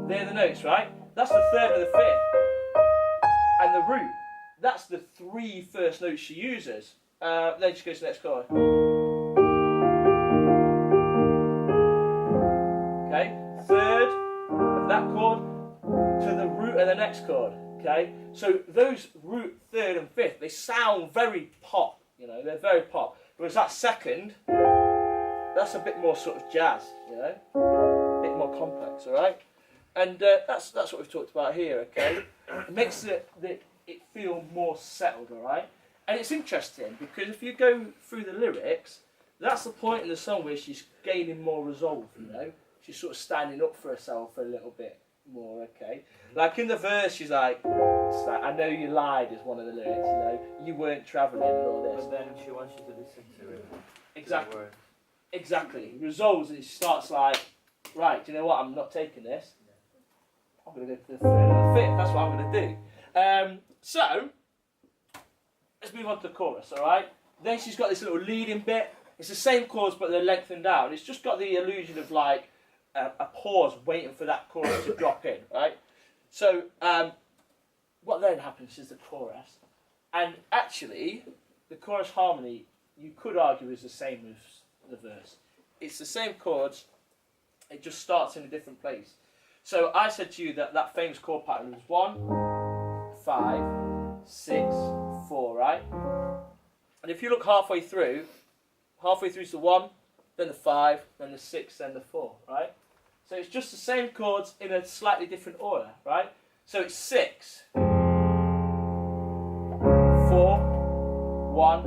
They're the notes, right? That's the third and the fifth. And the root, that's the three first notes she uses. Then she goes to the next chord. Okay, third of that chord to the root of the next chord. Okay, so those root, third and fifth, they sound very pop, you know, they're very pop. Whereas that second, that's a bit more sort of jazz, you know, a bit more complex, all right? And that's what we've talked about here, okay? It makes it feel more settled, all right? And it's interesting because if you go through the lyrics, that's the point in the song where she's gaining more resolve, you know? She's sort of standing up for herself a little bit more, okay? Like in the verse, she's like, I know you lied is one of the lyrics, you know? You weren't travelling and all this. But then she wants you to listen to it. Exactly. Exactly. Resolves and she starts like, right, do you know what? I'm not taking this. I'm going to go to the third and the fifth. That's what I'm going to do. So, let's move on to the chorus, alright? Then she's got this little leading bit. It's the same chords, but they're lengthened out. It's just got the illusion of like a pause waiting for that chorus to drop in, right? So, what then happens is the chorus. And actually, the chorus harmony, you could argue, is the same as the verse. It's the same chords, it just starts in a different place. So I said to you that that famous chord pattern was 1, 5, 6, 4, right? And if you look halfway through is the 1, then the 5, then the 6, then the 4, right? So it's just the same chords in a slightly different order, right? So it's 6, 4, 1,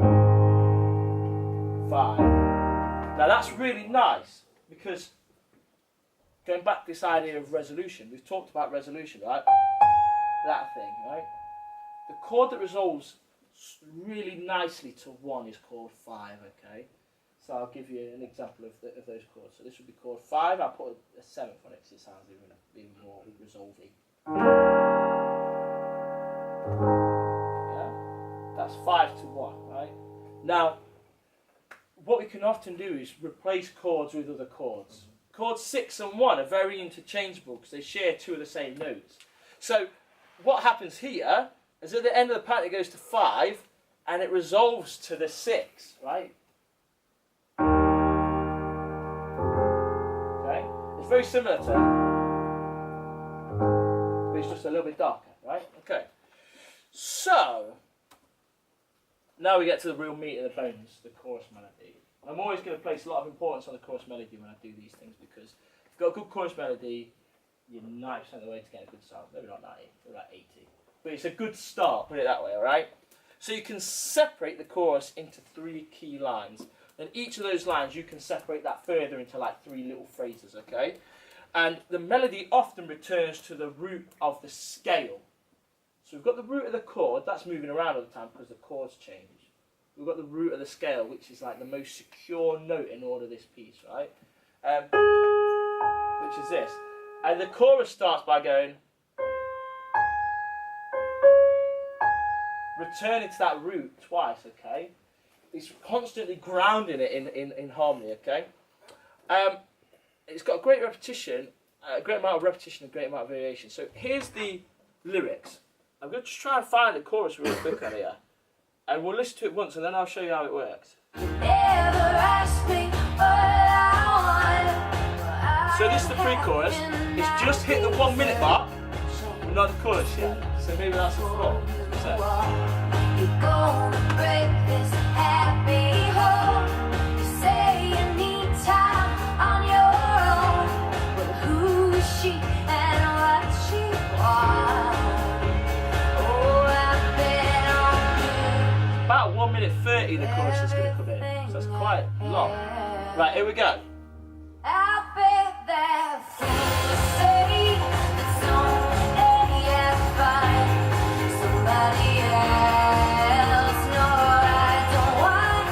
5. Now that's really nice because going back to this idea of resolution, we've talked about resolution, right? That thing, right? The chord that resolves really nicely to 1 is chord 5, okay? So I'll give you an example of those chords. So this would be chord 5, I'll put a 7th on it because it sounds even more resolving. Yeah? That's 5 to 1, right? Now, what we can often do is replace chords with other chords. Chords 6 and 1 are very interchangeable because they share 2 of the same notes. So what happens here is at the end of the pattern it goes to 5 and it resolves to the 6, right? Okay? It's very similar to that, but it's just a little bit darker, right? Okay. So, now we get to the real meat of the bones, the chorus melody. I'm always going to place a lot of importance on the chorus melody when I do these things because if you've got a good chorus melody, you're 90% of the way to get a good sound. Maybe not 90, maybe like 80. But it's a good start, put it that way, alright? So you can separate the chorus into 3 key lines. And each of those lines, you can separate that further into like 3 little phrases, okay? And the melody often returns to the root of the scale. So we've got the root of the chord, that's moving around all the time because the chords change. We've got the root of the scale, which is like the most secure note in all of this piece, right? Which is this. And the chorus starts by going, returning to that root twice, okay? It's constantly grounding it in harmony, okay? It's got a great repetition, a great amount of repetition, a great amount of variation. So here's the lyrics. I'm going to just try and find the chorus real quick on here. And we'll listen to it once and then I'll show you how it works. So this is the pre-chorus. It's just hit the 1 minute mark, but not the chorus yet. So maybe that's the floor. You're gonna break this happy home. You say you need time on your own. But who is she and what she wants? Oh, I bet on you. About 1 minute 30 the chorus is going to come in. So that's quite long. Right, here we go. I bet that say it's only I find somebody else. No, I don't want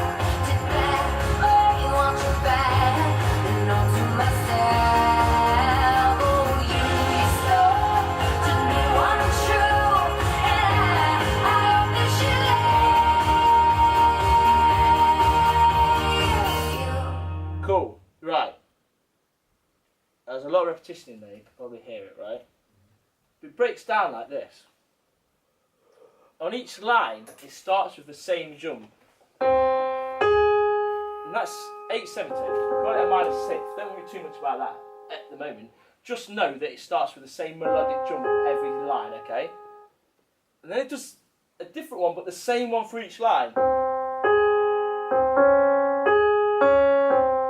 it back. Oh, you want you back. And all to myself. Oh, you stole to me one true. And I hope that she lets you. Cool. repetition in there, you can probably hear it, right? It breaks down like this. On each line, it starts with the same jump. And that's 8/17. Got it at -6. Don't worry too much about that at the moment. Just know that it starts with the same melodic jump every line, okay? And then it does a different one, but the same one for each line.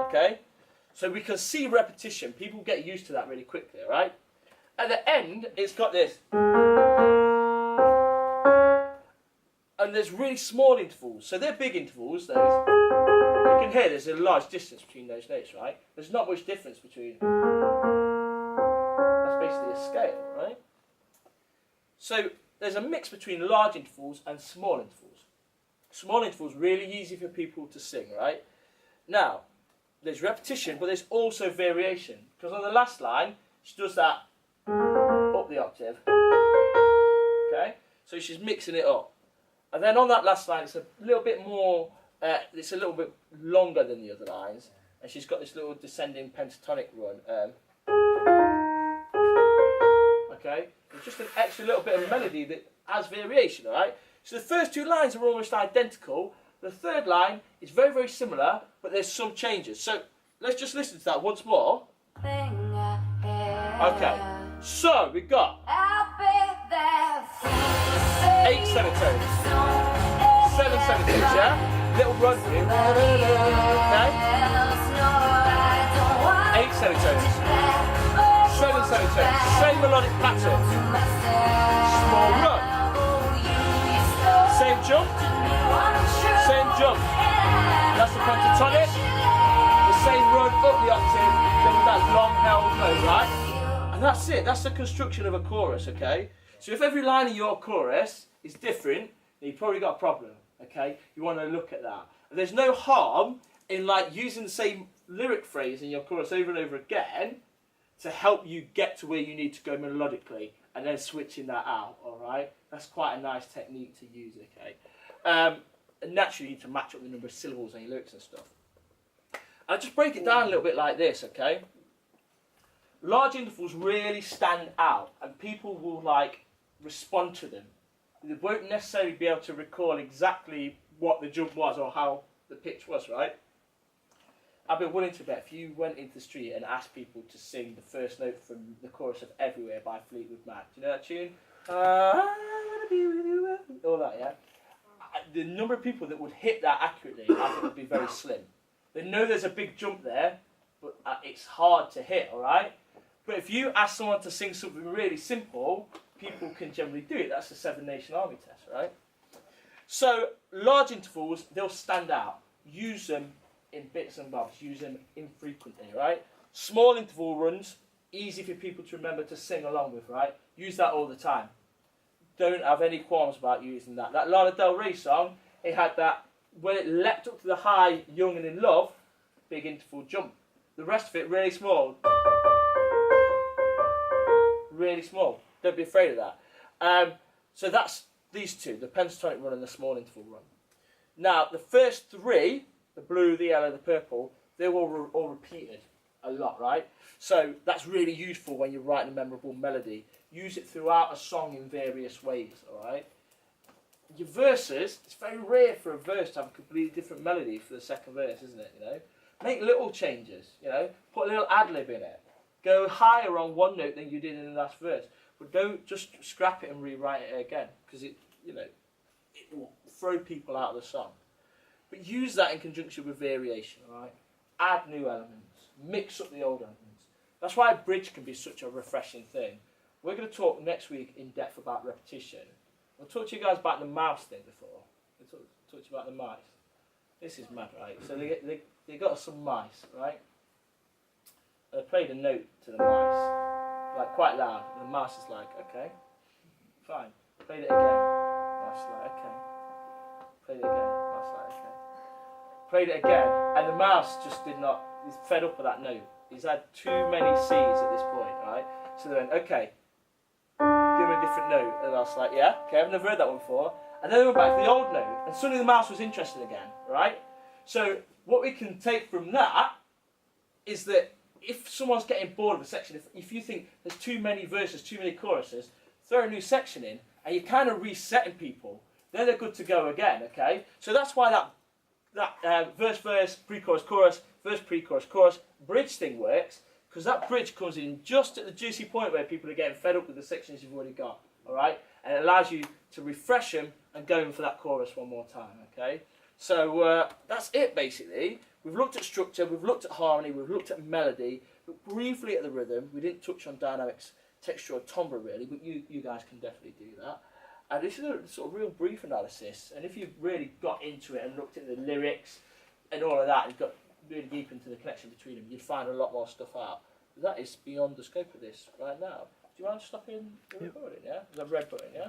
Okay? So we can see repetition. People get used to that really quickly, right? At the end, it's got this. And there's really small intervals. So they're big intervals. You can hear there's a large distance between those notes, right? There's not much difference between... That's basically a scale, right? So there's a mix between large intervals and small intervals. Small intervals really easy for people to sing, right? Now, there's repetition, but there's also variation. Because on the last line, she does that up the octave. Okay? So she's mixing it up. And then on that last line, it's a little bit more, it's a little bit longer than the other lines. And she's got this little descending pentatonic run. Okay? It's just an extra little bit of melody that adds variation, alright? So the first two lines are almost identical. The third line is very, very similar, but there's some changes. So let's just listen to that once more. Okay, so we got 8 semitones, 7 semitones, yeah? Little run through. Okay? 8 semitones, 7 semitones, same melodic pattern. Small run. Same jump. Same jump. That's the pentatonic. The same run up the octave, then with that long held note, right? And that's it. That's the construction of a chorus, okay? So if every line in your chorus is different, then you've probably got a problem, okay? You want to look at that. And there's no harm in like using the same lyric phrase in your chorus over and over again to help you get to where you need to go melodically, and then switching that out, all right? That's quite a nice technique to use, okay? And naturally, you need to match up the number of syllables on your lyrics and stuff. I'll just break it down a little bit like this, okay? Large intervals really stand out, and people will like respond to them. They won't necessarily be able to recall exactly what the jump was or how the pitch was, right? I'd be willing to bet if you went into the street and asked people to sing the first note from the chorus of Everywhere by Fleetwood Mac. Do you know that tune? I wanna be with you. All that, yeah? The number of people that would hit that accurately, I think, would be very slim. They know there's a big jump there, but it's hard to hit, all right? But if you ask someone to sing something really simple, people can generally do it. That's the Seven Nation Army test, right? So large intervals, they'll stand out. Use them in bits and bobs. Use them infrequently, right? Small interval runs, easy for people to remember to sing along with, right? Use that all the time. Don't have any qualms about using that. That Lana Del Rey song, it had that, when it leapt up to the high, young and in love, big interval jump. The rest of it, really small. Really small. Don't be afraid of that. So that's these two, the pentatonic run and the small interval run. Now, the first three, the blue, the yellow, the purple, they're all repeated a lot, right? So that's really useful when you're writing a memorable melody. Use it throughout a song in various ways, all right? Your verses, it's very rare for a verse to have a completely different melody for the second verse, isn't it, you know? Make little changes, you know? Put a little ad-lib in it. Go higher on one note than you did in the last verse. But don't just scrap it and rewrite it again, because it will throw people out of the song. But use that in conjunction with variation, all right? Add new elements. Mix up the old elements. That's why a bridge can be such a refreshing thing. We're going to talk next week in depth about repetition. I'll talk to you guys about the mouse thing before. I'll talk to you about the mice. This is mad, right? So they got some mice, right? And they played a note to the mice, like quite loud. And the mouse is like, okay, fine. Played it again. Mouse is like, okay. Played it again. Mouse is like, okay. Played it again, and the mouse just did not. He's fed up with that note. He's had too many C's at this point, right? So they went, okay, give him a different note. And I was like, yeah, okay, I've never heard that one before. And then they went back to the old note, and suddenly the mouse was interested again, right? So what we can take from that is that if someone's getting bored of a section, if you think there's too many verses, too many choruses, throw a new section in, and you're kind of resetting people, then they're good to go again, okay? So that's why that verse, pre-chorus, chorus, verse, pre-chorus, chorus, bridge thing works, because that bridge comes in just at the juicy point where people are getting fed up with the sections you've already got, all right? And it allows you to refresh them and go in for that chorus one more time, okay? So that's it, basically. We've looked at structure, we've looked at harmony, we've looked at melody, but briefly at the rhythm. We didn't touch on dynamics, texture, or timbre, really, but you guys can definitely do that. And this is a sort of real brief analysis, and if you've really got into it and looked at the lyrics and all of that, and got really deep into the connection between them, you'd find a lot more stuff out. That is beyond the scope of this right now. Do you mind stopping the recording, yeah? The red button, yeah?